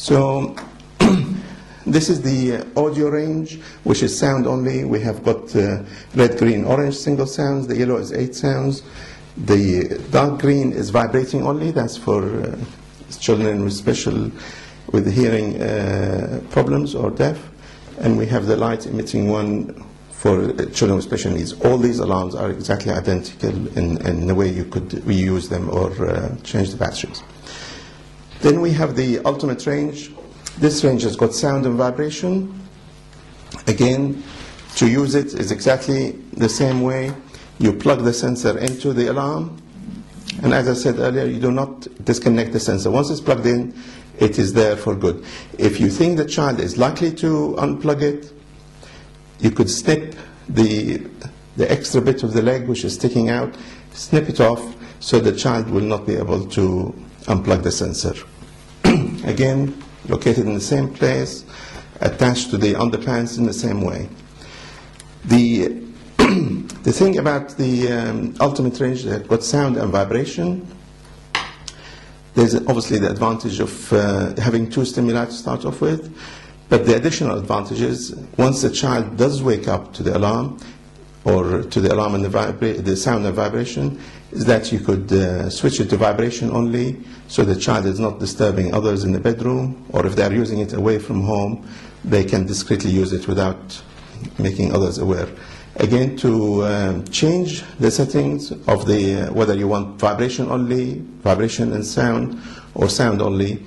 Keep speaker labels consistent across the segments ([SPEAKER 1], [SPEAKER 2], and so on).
[SPEAKER 1] So this is the audio range, which is sound only. We have got red, green, orange single sounds. The yellow is 8 sounds. The dark green is vibrating only. That's for children with hearing problems or deaf. And we have the light emitting one for children with special needs. All these alarms are exactly identical in the way you could reuse them or change the batteries. Then we have the ultimate range. This range has got sound and vibration. Again, to use it is exactly the same way. You plug the sensor into the alarm, and as I said earlier, you do not disconnect the sensor. Once it's plugged in, it is there for good. If you think the child is likely to unplug it, you could snip the extra bit of the leg which is sticking out, snip it off so the child will not be able to unplug the sensor. Again, located in the same place, attached to the underpants in the same way. The thing about the ultimate range, they've got sound and vibration. There's obviously the advantage of having 2 stimuli to start off with, but the additional advantage is once the child does wake up to the alarm, or to the alarm and the sound and vibration, is that you could switch it to vibration only, so the child is not disturbing others in the bedroom, or if they are using it away from home, they can discreetly use it without making others aware. Again, to change the settings of whether you want vibration only, vibration and sound, or sound only,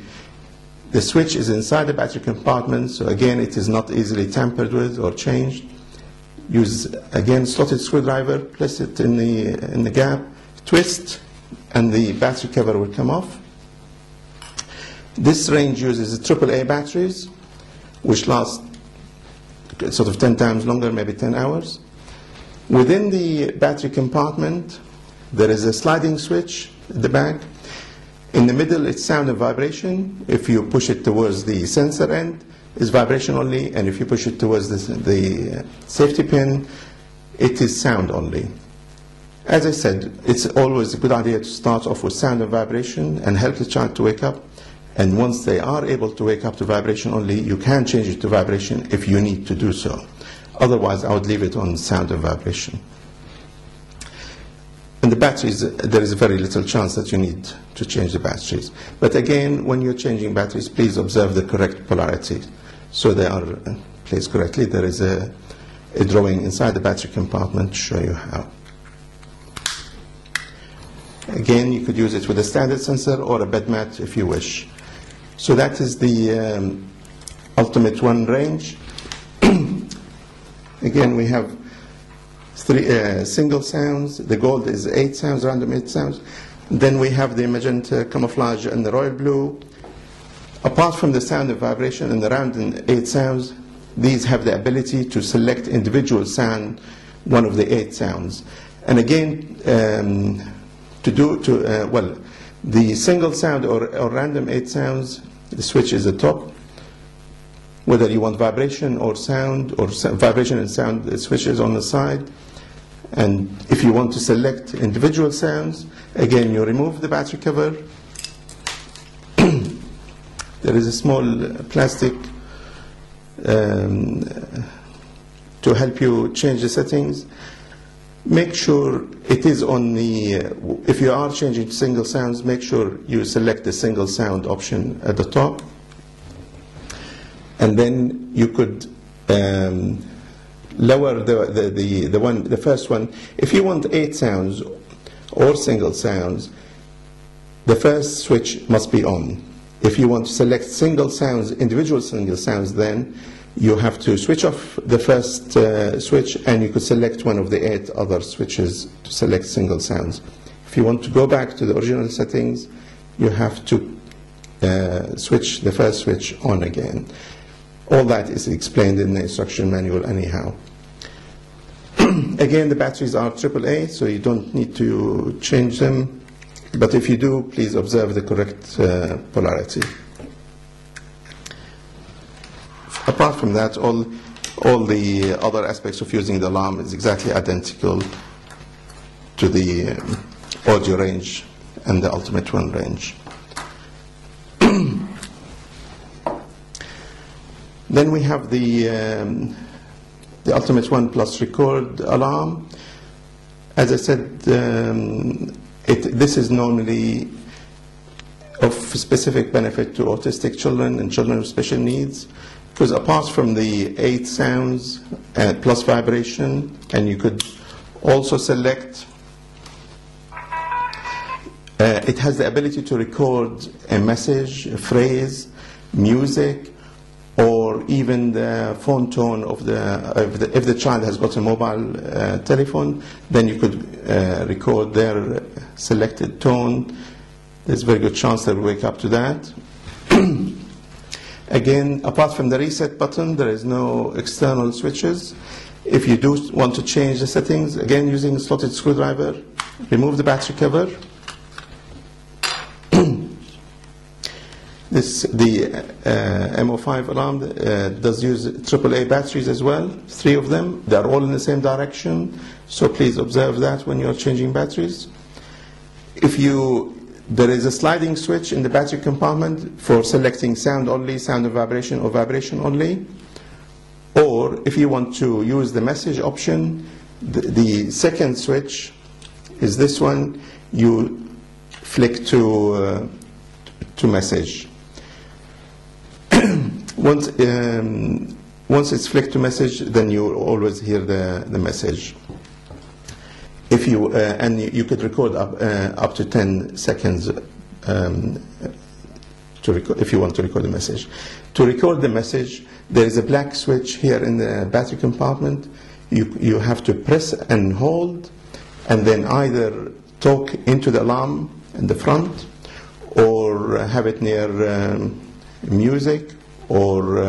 [SPEAKER 1] the switch is inside the battery compartment, so again it is not easily tampered with or changed. Use, again, slotted screwdriver, place it in the gap, twist, and the battery cover will come off. This range uses AAA batteries, which last sort of 10 times longer, maybe 10 hours. Within the battery compartment, there is a sliding switch at the back. In the middle, it's sound and vibration. If you push it towards the sensor end, it's vibration only, and if you push it towards the safety pin, it is sound only. As I said, it's always a good idea to start off with sound and vibration and help the child to wake up. And once they are able to wake up to vibration only, you can change it to vibration if you need to do so. Otherwise, I would leave it on sound and vibration. And the batteries, there is very little chance that you need to change the batteries. But again, when you're changing batteries, please observe the correct polarity. So they are placed correctly. There is a drawing inside the battery compartment to show you how. Again, you could use it with a standard sensor or a bed mat if you wish. So that is the Ultimate One range. Again, we have 3 single sounds. The gold is 8 sounds, random 8 sounds. Then we have the magenta, camouflage, and the royal blue. Apart from the sound and vibration and the random 8 sounds, these have the ability to select individual sound, one of the 8 sounds. And again, the single sound or random 8 sounds, the switch is at the top. Whether you want vibration or sound, or vibration and sound, the switch is on the side. And if you want to select individual sounds, again, you remove the battery cover. There is a small plastic to help you change the settings. Make sure it is on the, if you are changing to single sounds, make sure you select the single sound option at the top. And then you could lower the first one. If you want 8 sounds or single sounds, the first switch must be on. If you want to select single sounds, individual single sounds, then you have to switch off the first switch, and you could select one of the 8 other switches to select single sounds. If you want to go back to the original settings, you have to switch the first switch on again. All that is explained in the instruction manual anyhow. Again, the batteries are AAA, so you don't need to change them. But if you do, please observe the correct polarity. Apart from that, all the other aspects of using the alarm is exactly identical to the audio range and the Ultimate One range. Then we have the Ultimate One Plus Record alarm. As I said, this is normally of specific benefit to autistic children and children with special needs, because apart from the 8 sounds plus vibration, and you could also select, it has the ability to record a message, a phrase, music, or even the phone tone of if the child has got a mobile telephone, then you could record their selected tone. There's a very good chance they'll wake up to that. Again, apart from the reset button, there is no external switches. If you do want to change the settings, again using a slotted screwdriver, remove the battery cover. The MO5 alarm does use AAA batteries as well, 3 of them. They are all in the same direction, so please observe that when you're changing batteries. There is a sliding switch in the battery compartment for selecting sound only, sound and vibration, or vibration only. Or if you want to use the message option, the second switch is this one. You flick to message. Once it's flicked to message, then you always hear the message. If you and you could record up to 10 seconds if you want to record the message. To record the message, there is a black switch here in the battery compartment. You have to press and hold, and then either talk into the alarm in the front, or have it near music, or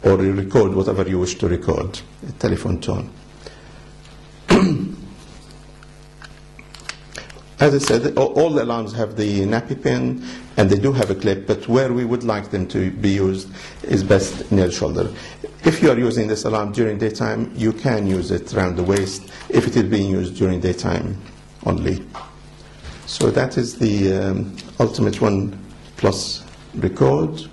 [SPEAKER 1] you record whatever you wish to record, a telephone tone. As I said, all the alarms have the nappy pin, and they do have a clip, but where we would like them to be used is best near the shoulder. If you are using this alarm during daytime, you can use it around the waist if it is being used during daytime only. So that is the Ultimate One Plus Record.